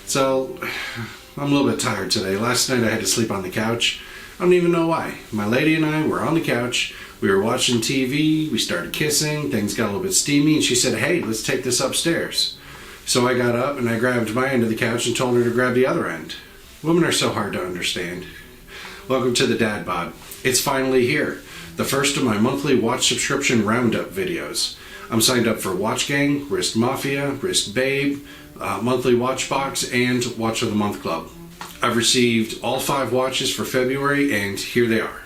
So, I'm a little bit tired today. Last night I had to sleep on the couch. I don't even know why. My lady and I were on the couch. We were watching TV. We started kissing. Things got a little bit steamy. And she said, "Hey, let's take this upstairs." So I got up and I grabbed my end of the couch and told her to grab the other end. Women are so hard to understand. Welcome to the Dad Bod. It's finally here. The first of my monthly watch subscription roundup videos. I'm signed up for Watch Gang, Wrist Mafia, Wrist Babe, Monthly Watch Box, and Watch of the Month Club. I've received all 5 watches for February, and here they are.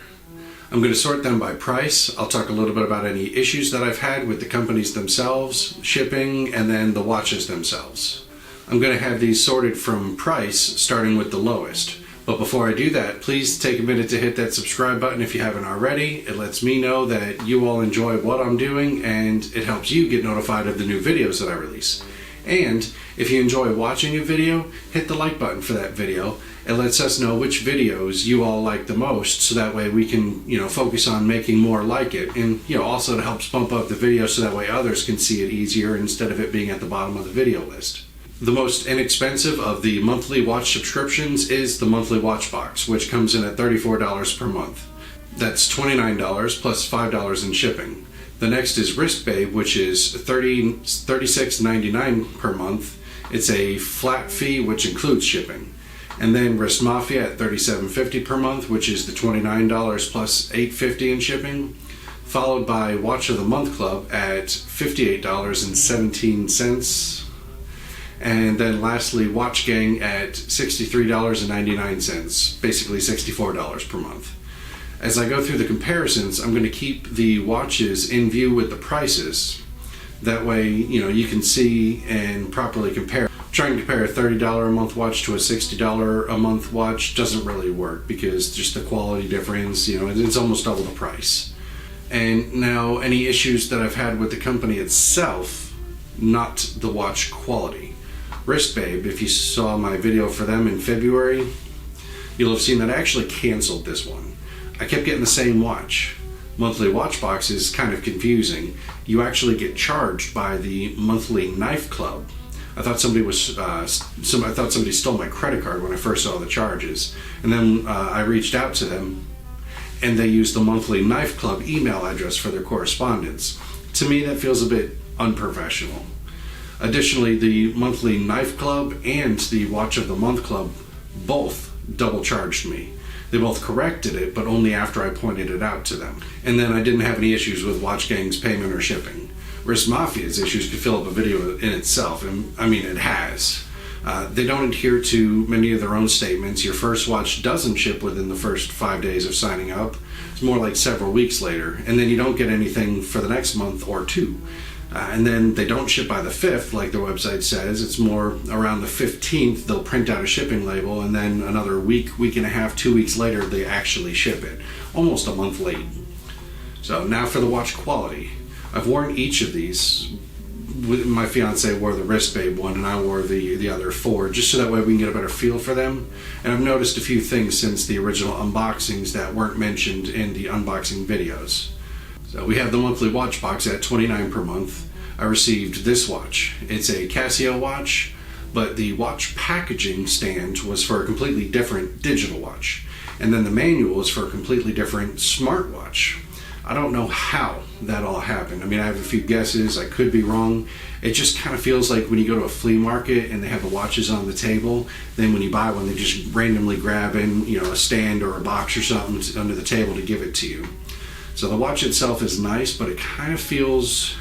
I'm going to sort them by price. I'll talk a little bit about any issues that I've had with the companies themselves, shipping, and then the watches themselves. I'm going to have these sorted from price, starting with the lowest. But before I do that, please take a minute to hit that subscribe button if you haven't already. It lets me know that you all enjoy what I'm doing, and it helps you get notified of the new videos that I release. And if you enjoy watching a video, hit the like button for that video. It lets us know which videos you all like the most, so that way we can, focus on making more like it. And, also it helps bump up the video so that way others can see it easier instead of it being at the bottom of the video list. The most inexpensive of the monthly watch subscriptions is the monthly watch box, which comes in at $34 per month. That's $29 plus $5 in shipping. The next is Wrist Babe, which is $36.99 per month. It's a flat fee which includes shipping. And then Wrist Mafia at $37.50 per month, which is the $29 plus $8.50 in shipping. Followed by Watch of the Month Club at $58.17. And then lastly, Watch Gang at $63.99, basically $64 per month. As I go through the comparisons, I'm going to keep the watches in view with the prices. That way, you can see and properly compare. Trying to compare a $30 a month watch to a $60 a month watch doesn't really work because just the quality difference, it's almost double the price. And now any issues that I've had with the company itself, not the watch quality. Wrist Babe, if you saw my video for them in February, you'll have seen that I actually canceled this one. I kept getting the same watch. Monthly watch box is kind of confusing. You actually get charged by the monthly knife club. I thought somebody stole my credit card when I first saw the charges, and then I reached out to them, and they used the monthly knife club email address for their correspondence. To me, that feels a bit unprofessional. Additionally, the monthly knife club and the Watch of the Month Club both double charged me. They both corrected it, but only after I pointed it out to them. And then I didn't have any issues with Watch Gang's payment or shipping. Wrist Mafia's issues could fill up a video in itself, and it has. They don't adhere to many of their own statements. Your first watch doesn't ship within the first 5 days of signing up. It's more like several weeks later, and then you don't get anything for the next month or 2. And then they don't ship by the 5th, like their website says. It's more around the 15th, they'll print out a shipping label, and then another week and a half, 2 weeks later, they actually ship it. Almost a month late. So now for the watch quality. I've worn each of these. My fiance wore the Wrist Babe one, and I wore the other 4, just so that way we can get a better feel for them. And I've noticed a few things since the original unboxings that weren't mentioned in the unboxing videos. So we have the monthly watch box at $29 per month. I received this watch. It's a Casio watch, but the watch packaging stand was for a completely different digital watch. And then the manual is for a completely different smartwatch. I don't know how that all happened. I have a few guesses. I could be wrong. It just kind of feels like when you go to a flea market and they have the watches on the table, then when you buy one, they just randomly grab in, a stand or a box or something under the table to give it to you. So the watch itself is nice, but it kind of feels,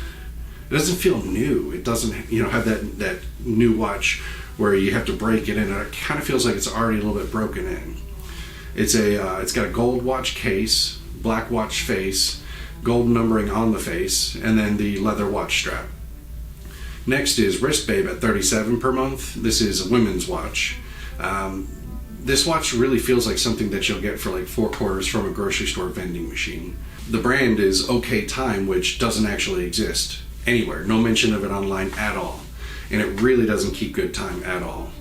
it doesn't feel new. It doesn't, have that new watch where you have to break it in. It kind of feels like it's already a little bit broken in. It's got a gold watch case, black watch face, gold numbering on the face, and then the leather watch strap. Next is Wrist Babe at $37 per month. This is a women's watch. This watch really feels like something that you'll get for like $4 from a grocery store vending machine. The brand is OK Time, which doesn't actually exist anywhere. No mention of it online at all. And it really doesn't keep good time at all.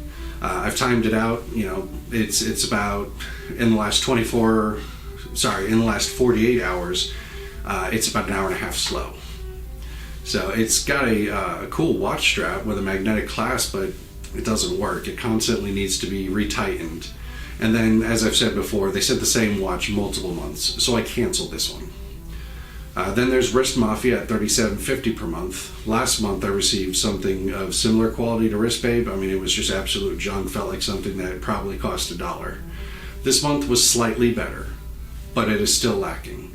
I've timed it out. It's about in the last 48 hours, it's about an hour and a half slow. So it's got a cool watch strap with a magnetic clasp, but it doesn't work. It constantly needs to be retightened. And then, as I've said before, they sent the same watch multiple months, so I canceled this one. Then there's Wrist Mafia at $37.50 per month. Last month I received something of similar quality to Wrist Babe. I mean, it was just absolute junk, felt like something that probably cost $1. This month was slightly better, but it is still lacking.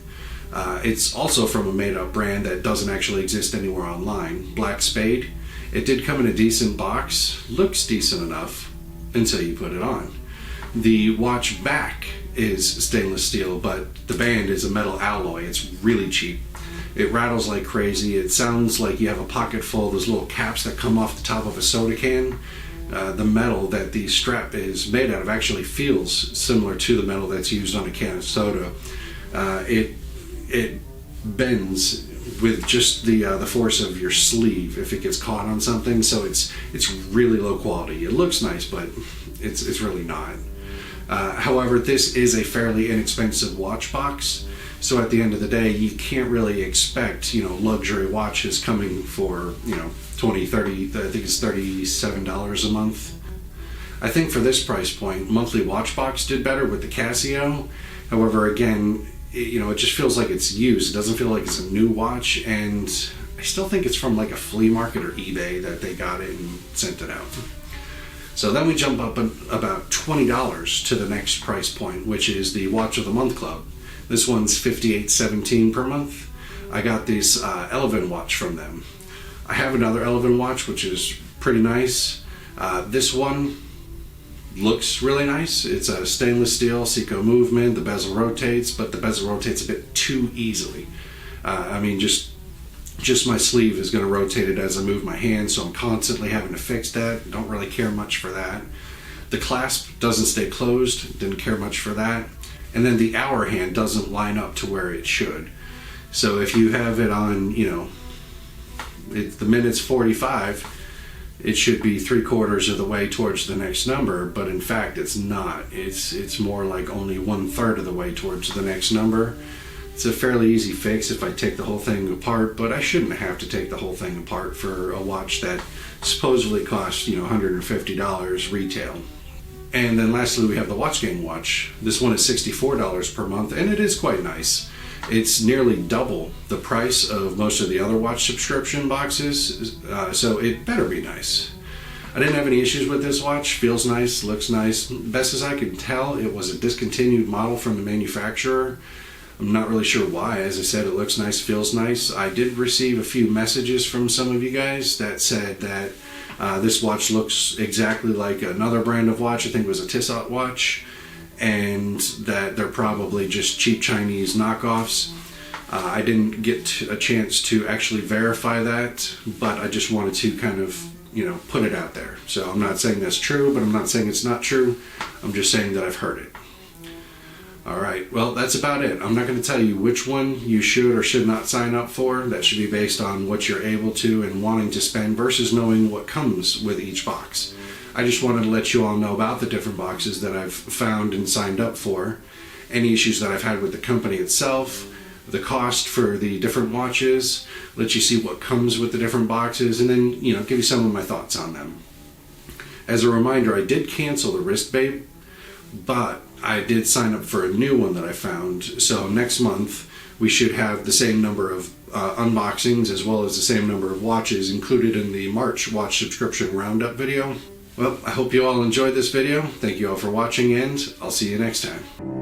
It's also from a made-up brand that doesn't actually exist anywhere online, Black Spade. It did come in a decent box, looks decent enough, until you put it on. The watch back is stainless steel, but the band is a metal alloy. It's really cheap. It rattles like crazy. It sounds like you have a pocket full of those little caps that come off the top of a soda can. The metal that the strap is made out of actually feels similar to the metal that's used on a can of soda. It bends with just the force of your sleeve if it gets caught on something, so it's really low quality. It looks nice, but it's really not. However, this is a fairly inexpensive watch box, so at the end of the day, you can't really expect, luxury watches coming for, 20, 30, I think it's $37 a month. I think for this price point, monthly watch box did better with the Casio. However, again, it just feels like it's used. It doesn't feel like it's a new watch, and I still think it's from like a flea market or eBay that they got it and sent it out. So then we jump up about $20 to the next price point, which is the Watch of the Month Club. This one's $58.17 per month. I got this Elevin watch from them. I have another Elevin watch, which is pretty nice. This one looks really nice. It's a stainless steel Seiko movement. The bezel rotates, but the bezel rotates a bit too easily. Just my sleeve is going to rotate it as I move my hand, so I'm constantly having to fix that. Don't really care much for that. The clasp doesn't stay closed. Didn't care much for that. And then the hour hand doesn't line up to where it should. So if you have it on, the minute's 45, it should be 3/4 of the way towards the next number, but in fact it's not. It's more like only 1/3 of the way towards the next number. It's a fairly easy fix if I take the whole thing apart, but I shouldn't have to take the whole thing apart for a watch that supposedly costs, $150 retail. And then lastly, we have the Watch Gang watch. This one is $64 per month, and it is quite nice. It's nearly double the price of most of the other watch subscription boxes, so it better be nice. I didn't have any issues with this watch. Feels nice, looks nice. Best as I can tell, it was a discontinued model from the manufacturer. I'm not really sure why. As I said, it looks nice, feels nice. I did receive a few messages from some of you guys that said that this watch looks exactly like another brand of watch. I think it was a Tissot watch, and that they're probably just cheap Chinese knockoffs. I didn't get a chance to actually verify that, but I just wanted to kind of, put it out there. So I'm not saying that's true, but I'm not saying it's not true. I'm just saying that I've heard it. Alright, well, that's about it. I'm not going to tell you which one you should or should not sign up for. That should be based on what you're able to and wanting to spend versus knowing what comes with each box. I just wanted to let you all know about the different boxes that I've found and signed up for, any issues that I've had with the company itself, the cost for the different watches, let you see what comes with the different boxes, and then, give you some of my thoughts on them. As a reminder, I did cancel the Wrist Babe, but I did sign up for a new one that I found. So next month we should have the same number of unboxings as well as the same number of watches included in the March watch subscription roundup video. Well, I hope you all enjoyed this video. Thank you all for watching, and I'll see you next time.